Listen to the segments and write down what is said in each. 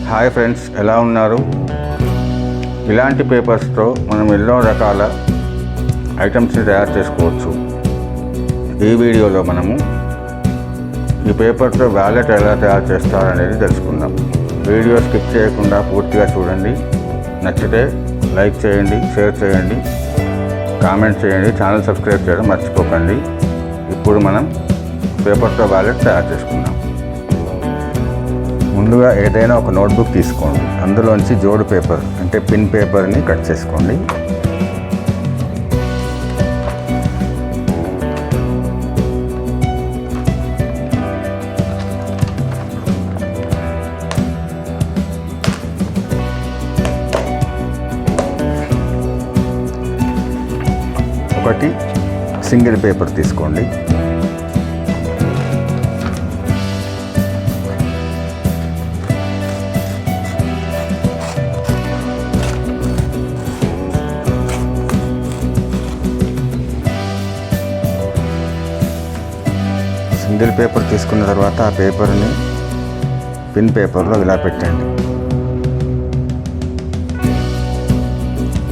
Hi friends, ఎలా ఉన్నారు? ఇలాంటి పేపర్స్తో మనం ఎన్నో రకాల ఐటమ్స్ని తయారు చేసుకోవచ్చు. ఈ వీడియోలో మనము ఈ పేపర్తో వ్యాలెట్ ఎలా తయారు చేస్తారనేది తెలుసుకుందాం. వీడియో స్కిప్ చేయకుండా పూర్తిగా చూడండి. నచ్చితే లైక్ చేయండి, షేర్ చేయండి, కామెంట్ చేయండి, ఛానల్ సబ్స్క్రైబ్ చేయడం మర్చిపోకండి. ఇప్పుడు మనం పేపర్తో వ్యాలెట్ తయారు చేసుకుందాం. ముందుగా ఏదైనా ఒక నోట్బుక్ తీసుకోండి. అందులోంచి జోడు పేపర్ అంటే పిన్ పేపర్ని కట్ చేసుకోండి. ఒకటి సింగిల్ పేపర్ తీసుకోండి. సింగిల్ పేపర్ తీసుకున్న తర్వాత ఆ పేపర్ని పిన్ పేపర్లో ఇలా పెట్టండి.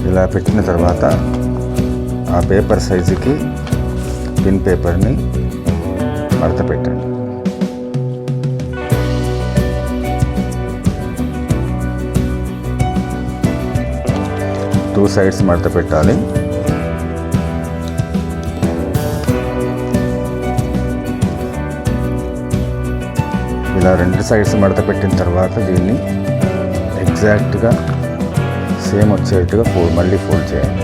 ఇలా పెట్టిన తర్వాత ఆ పేపర్ సైజుకి పిన్ పేపర్ని మడత పెట్టండి. టూ సైడ్స్ మడత పెట్టాలి. ఇలా రెండు సైడ్స్ మడత పెట్టిన తర్వాత దీన్ని ఎగ్జాక్ట్గా సేమ్ వచ్చేట్టుగా మళ్ళీ ఫోల్డ్ చేయండి.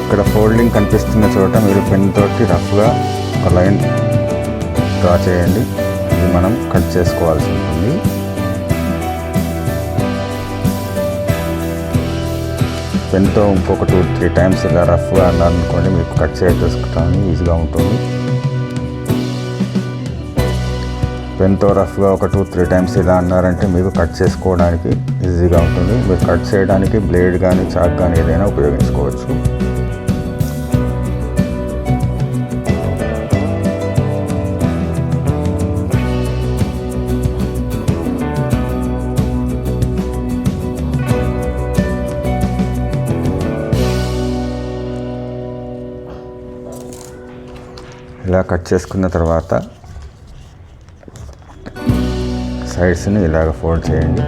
ఇక్కడ ఫోల్డింగ్ కనిపిస్తున్న చోట మీరు పెన్ తోటి రఫ్గా ఒక లైన్ డ్రా చేయండి. ఇది మనం కట్ చేసుకోవాల్సి ఉంటుంది. పెన్తో ఇంకొక 2-3 టైమ్స్ ఇలా రఫ్గా అన్నారనుకోండి, మీకు కట్ చేసుకోవడానికి ఈజీగా ఉంటుంది. పెన్తో రఫ్గా ఒక 2-3 టైమ్స్ ఇలా అన్నారంటే మీకు కట్ చేసుకోవడానికి ఈజీగా ఉంటుంది. మీరు కట్ చేయడానికి బ్లేడ్ కానీ చాక్ కానీ ఏదైనా ఉపయోగించుకోవచ్చు. ఇలా కట్ చేసుకున్న తర్వాత సైడ్స్ని ఇలాగ ఫోల్డ్ చేయండి.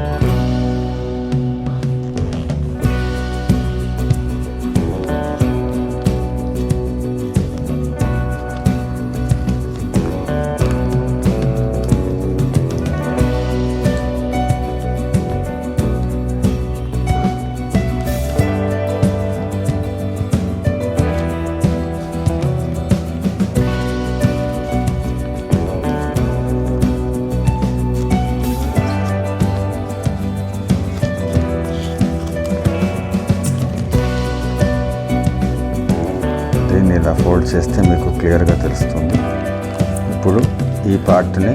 దీన్ని ఇలా ఫోల్డ్ చేస్తే మీకు క్లియర్గా తెలుస్తుంది. ఇప్పుడు ఈ పార్ట్ని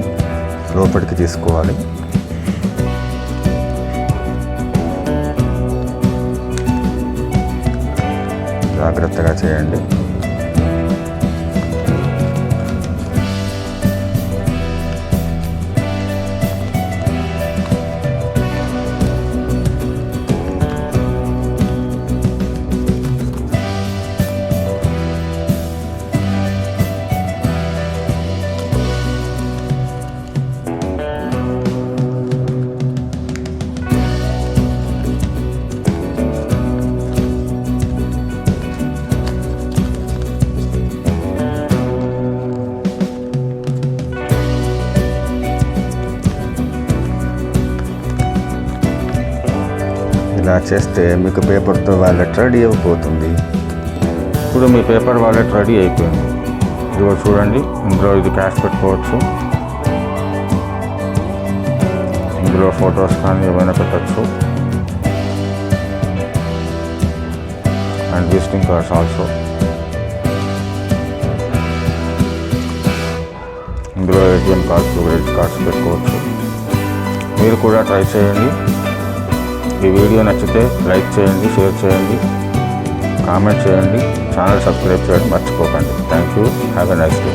లోపలికి తీసుకోవాలి. జాగ్రత్తగా చేయండి. ఇలా చేస్తే మీకు పేపర్తో వాలెట్ రెడీ అయిపోతుంది. ఇప్పుడు మీ పేపర్ వాలెట్ రెడీ అయిపోయింది. ఇదిగో చూడండి, ఇందులో ఇది క్యాష్ పెట్టుకోవచ్చు, ఇందులో ఫొటోస్ కానీ ఏమైనా పెట్టచ్చు. and visiting cards also. ఇందులో ఏటీఎం కార్డ్స్, క్రెడిట్ కార్డ్స్ పెట్టుకోవచ్చు. మీరు కూడా ట్రై చేయండి. ఈ వీడియో నచ్చితే లైక్ చేయండి, షేర్ చేయండి, కామెంట్ చేయండి, ఛానల్ సబ్స్క్రైబ్ చేయడం మర్చిపోకండి. Thank you. Have a nice day.